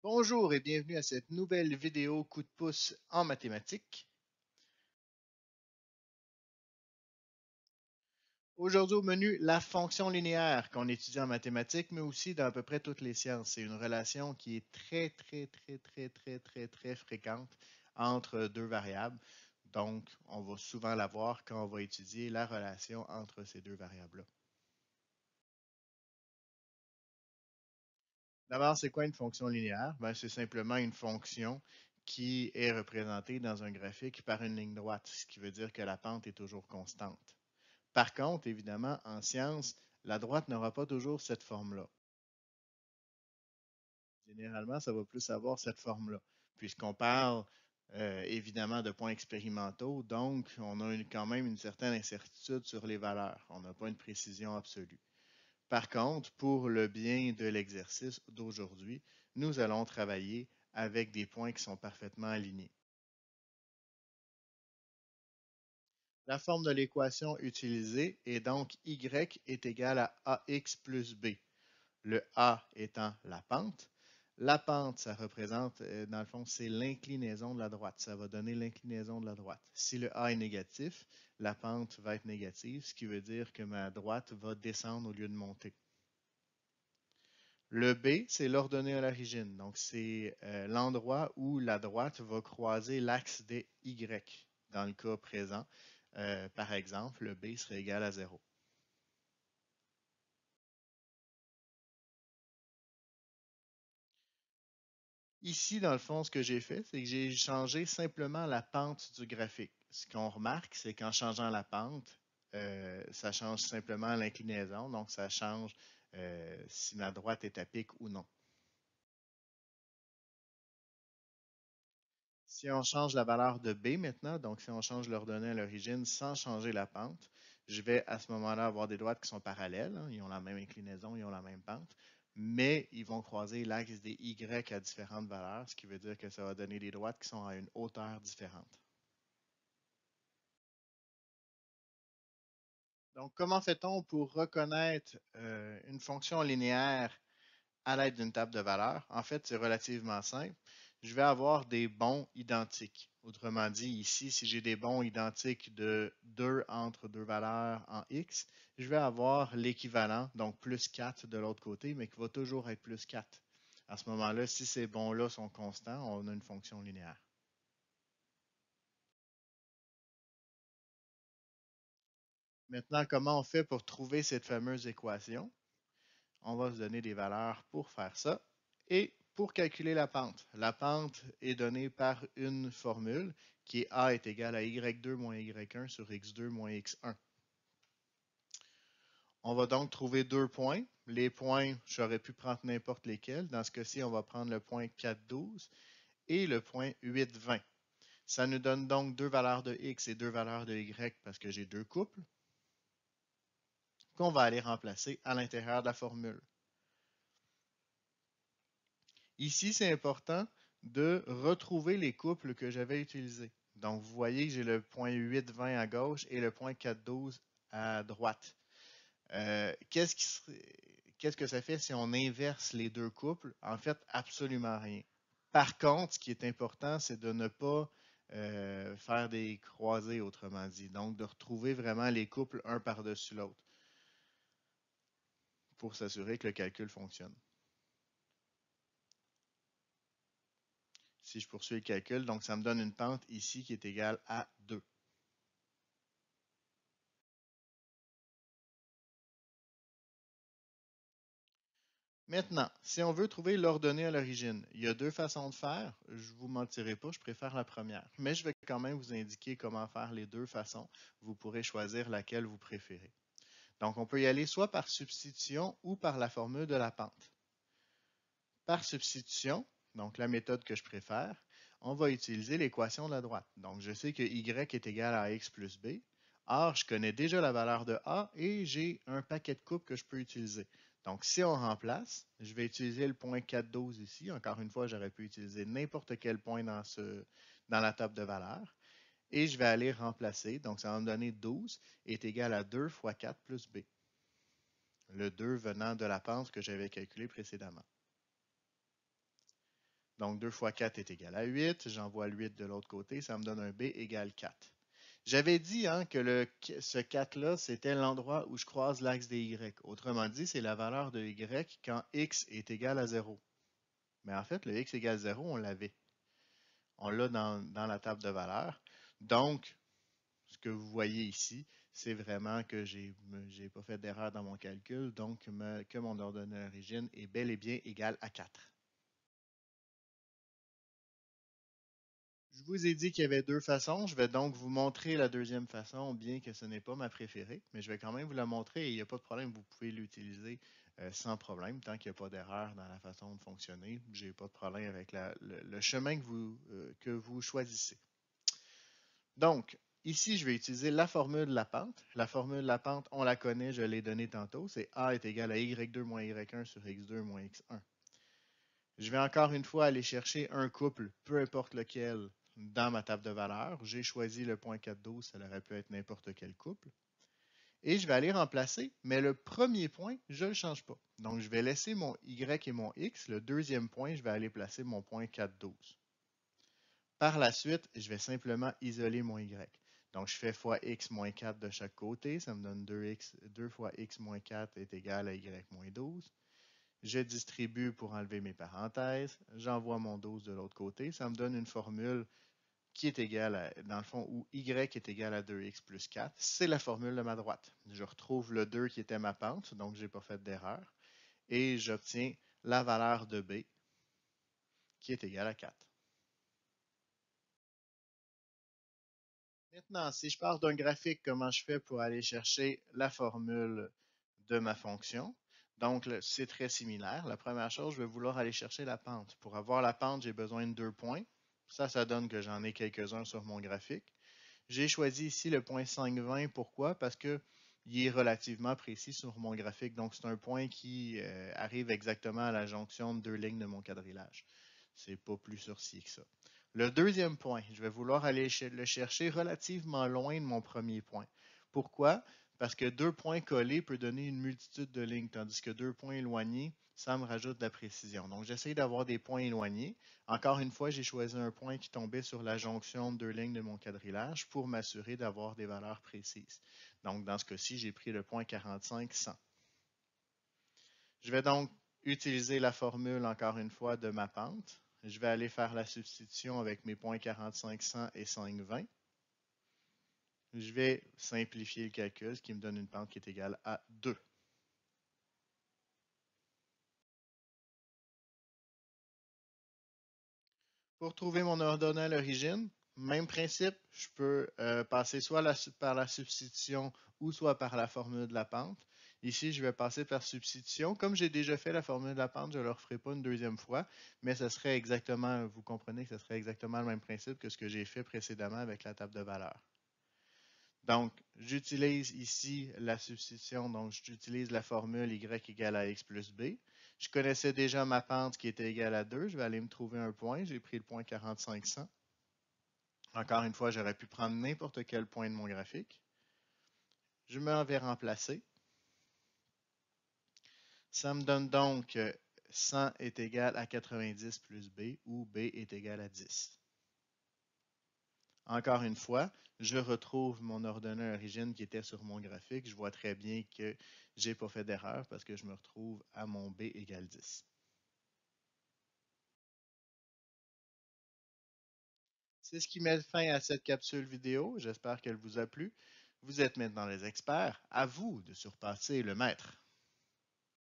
Bonjour et bienvenue à cette nouvelle vidéo coup de pouce en mathématiques. Aujourd'hui au menu, la fonction linéaire qu'on étudie en mathématiques, mais aussi dans à peu près toutes les sciences. C'est une relation qui est très fréquente entre deux variables. Donc, on va souvent la voir quand on va étudier la relation entre ces deux variables-là. D'abord, c'est quoi une fonction linéaire? Ben, c'est simplement une fonction qui est représentée dans un graphique par une ligne droite, ce qui veut dire que la pente est toujours constante. Par contre, évidemment, en sciences, la droite n'aura pas toujours cette forme-là. Généralement, ça va plus avoir cette forme-là, puisqu'on parle évidemment de points expérimentaux, donc on a quand même une certaine incertitude sur les valeurs. On n'a pas une précision absolue. Par contre, pour le bien de l'exercice d'aujourd'hui, nous allons travailler avec des points qui sont parfaitement alignés. La forme de l'équation utilisée est donc y est égal à ax plus b. Le A étant la pente. La pente, ça représente, dans le fond, c'est l'inclinaison de la droite. Ça va donner l'inclinaison de la droite. Si le A est négatif, la pente va être négative, ce qui veut dire que ma droite va descendre au lieu de monter. Le B, c'est l'ordonnée à l'origine. Donc, c'est l'endroit où la droite va croiser l'axe des Y. Dans le cas présent, par exemple, le B serait égal à 0. Ici, dans le fond, ce que j'ai fait, c'est que j'ai changé simplement la pente du graphique. Ce qu'on remarque, c'est qu'en changeant la pente, ça change simplement l'inclinaison, donc ça change si ma droite est à pic ou non. Si on change la valeur de B maintenant, donc si on change l'ordonnée à l'origine sans changer la pente, je vais à ce moment-là avoir des droites qui sont parallèles, hein, ils ont la même inclinaison, ils ont la même pente, mais ils vont croiser l'axe des Y à différentes valeurs, ce qui veut dire que ça va donner des droites qui sont à une hauteur différente. Donc, comment fait-on pour reconnaître une fonction linéaire à l'aide d'une table de valeurs? En fait, c'est relativement simple. Je vais avoir des bons identiques. Autrement dit, ici, si j'ai des bons identiques de 2 entre deux valeurs en x, je vais avoir l'équivalent, donc plus 4 de l'autre côté, mais qui va toujours être plus 4. À ce moment-là, si ces bons-là sont constants, on a une fonction linéaire. Maintenant, comment on fait pour trouver cette fameuse équation? On va se donner des valeurs pour faire ça. Et pour calculer la pente, la pente est donnée par une formule qui est A est égal à y2 moins y1 sur x2 moins x1. On va donc trouver deux points. Les points, j'aurais pu prendre n'importe lesquels. Dans ce cas-ci, on va prendre le point 4,12 et le point 8,20. Ça nous donne donc deux valeurs de x et deux valeurs de y parce que j'ai deux couples qu'on va aller remplacer à l'intérieur de la formule. Ici, c'est important de retrouver les couples que j'avais utilisés. Donc, vous voyez que j'ai le point 8,20 à gauche et le point 4,12 à droite. Qu'est-ce que ça fait si on inverse les deux couples? En fait, absolument rien. Par contre, ce qui est important, c'est de ne pas faire des croisés, autrement dit. Donc, de retrouver vraiment les couples un par-dessus l'autre pour s'assurer que le calcul fonctionne. Si je poursuis le calcul, donc ça me donne une pente ici qui est égale à 2. Maintenant, si on veut trouver l'ordonnée à l'origine, il y a deux façons de faire. Je ne vous mentirai pas, je préfère la première. Mais je vais quand même vous indiquer comment faire les deux façons. Vous pourrez choisir laquelle vous préférez. Donc, on peut y aller soit par substitution ou par la formule de la pente. Par substitution, donc la méthode que je préfère, on va utiliser l'équation de la droite. Donc, je sais que y est égal à x plus b. Or, je connais déjà la valeur de a et j'ai un paquet de coupes que je peux utiliser. Donc, si on remplace, je vais utiliser le point 4,12 ici. Encore une fois, j'aurais pu utiliser n'importe quel point dans la table de valeurs. Et je vais aller remplacer. Donc, ça va me donner 12 est égal à 2 fois 4 plus b. Le 2 venant de la pente que j'avais calculée précédemment. Donc 2 fois 4 est égal à 8. J'envoie le 8 de l'autre côté, ça me donne un B égale 4. J'avais dit hein, que ce 4-là, c'était l'endroit où je croise l'axe des Y. Autrement dit, c'est la valeur de Y quand x est égal à 0. Mais en fait, le x égale 0, on l'avait. On l'a dans la table de valeurs. Donc, ce que vous voyez ici, c'est vraiment que j'ai pas fait d'erreur dans mon calcul, donc que mon ordonnée d'origine est bel et bien égal à 4. Je vous ai dit qu'il y avait deux façons. Je vais donc vous montrer la deuxième façon, bien que ce n'est pas ma préférée, mais je vais quand même vous la montrer et il n'y a pas de problème, vous pouvez l'utiliser sans problème, tant qu'il n'y a pas d'erreur dans la façon de fonctionner. Je n'ai pas de problème avec le chemin que vous choisissez. Donc, ici, je vais utiliser la formule de la pente. La formule de la pente, on la connaît, je l'ai donnée tantôt. C'est A est égal à Y2 moins Y1 sur X2 moins X1. Je vais encore une fois aller chercher un couple, peu importe lequel, dans ma table de valeurs. J'ai choisi le point 412, ça aurait pu être n'importe quel couple. Et je vais aller remplacer, mais le premier point, je ne le change pas. Donc, je vais laisser mon Y et mon X. Le deuxième point, je vais aller placer mon point 412. Par la suite, je vais simplement isoler mon Y. Donc, je fais fois x moins 4 de chaque côté. Ça me donne 2 fois x moins 4 est égal à y moins 12. Je distribue pour enlever mes parenthèses. J'envoie mon 12 de l'autre côté. Ça me donne une formule qui est égale à, dans le fond, où y est égal à 2x plus 4. C'est la formule de ma droite. Je retrouve le 2 qui était ma pente, donc je n'ai pas fait d'erreur. Et j'obtiens la valeur de b qui est égale à 4. Maintenant, si je pars d'un graphique, comment je fais pour aller chercher la formule de ma fonction? Donc, c'est très similaire. La première chose, je vais vouloir aller chercher la pente. Pour avoir la pente, j'ai besoin de 2 points. Ça donne que j'en ai quelques-uns sur mon graphique. J'ai choisi ici le point 5,20. Pourquoi? Parce qu'il est relativement précis sur mon graphique. Donc, c'est un point qui arrive exactement à la jonction de deux lignes de mon quadrillage. C'est pas plus sourcil que ça. Le deuxième point, je vais vouloir aller le chercher relativement loin de mon premier point. Pourquoi? Parce que 2 points collés peut donner une multitude de lignes, tandis que 2 points éloignés, ça me rajoute de la précision. Donc, j'essaie d'avoir des points éloignés. Encore une fois, j'ai choisi un point qui tombait sur la jonction de deux lignes de mon quadrillage pour m'assurer d'avoir des valeurs précises. Donc, dans ce cas-ci, j'ai pris le point 45, 100. Je vais donc utiliser la formule, encore une fois, de ma pente. Je vais aller faire la substitution avec mes points 45, 100 et 5, 20. Je vais simplifier le calcul, ce qui me donne une pente qui est égale à 2. Pour trouver mon ordonnée à l'origine, même principe, je peux passer soit par la substitution ou soit par la formule de la pente. Ici, je vais passer par substitution. Comme j'ai déjà fait la formule de la pente, je ne le referai pas une deuxième fois, mais ce serait exactement, vous comprenez que ce serait exactement le même principe que ce que j'ai fait précédemment avec la table de valeurs. Donc, j'utilise ici la substitution, donc j'utilise la formule y égale à x plus b. Je connaissais déjà ma pente qui était égale à 2. Je vais aller me trouver un point. J'ai pris le point 4500. Encore une fois, j'aurais pu prendre n'importe quel point de mon graphique. Je m'en vais remplacer. Ça me donne donc 100 est égal à 90 plus b, où b est égal à 10. Encore une fois, je retrouve mon ordonnée origine qui était sur mon graphique. Je vois très bien que je n'ai pas fait d'erreur parce que je me retrouve à mon b égale 10. C'est ce qui met fin à cette capsule vidéo. J'espère qu'elle vous a plu. Vous êtes maintenant les experts. À vous de surpasser le maître.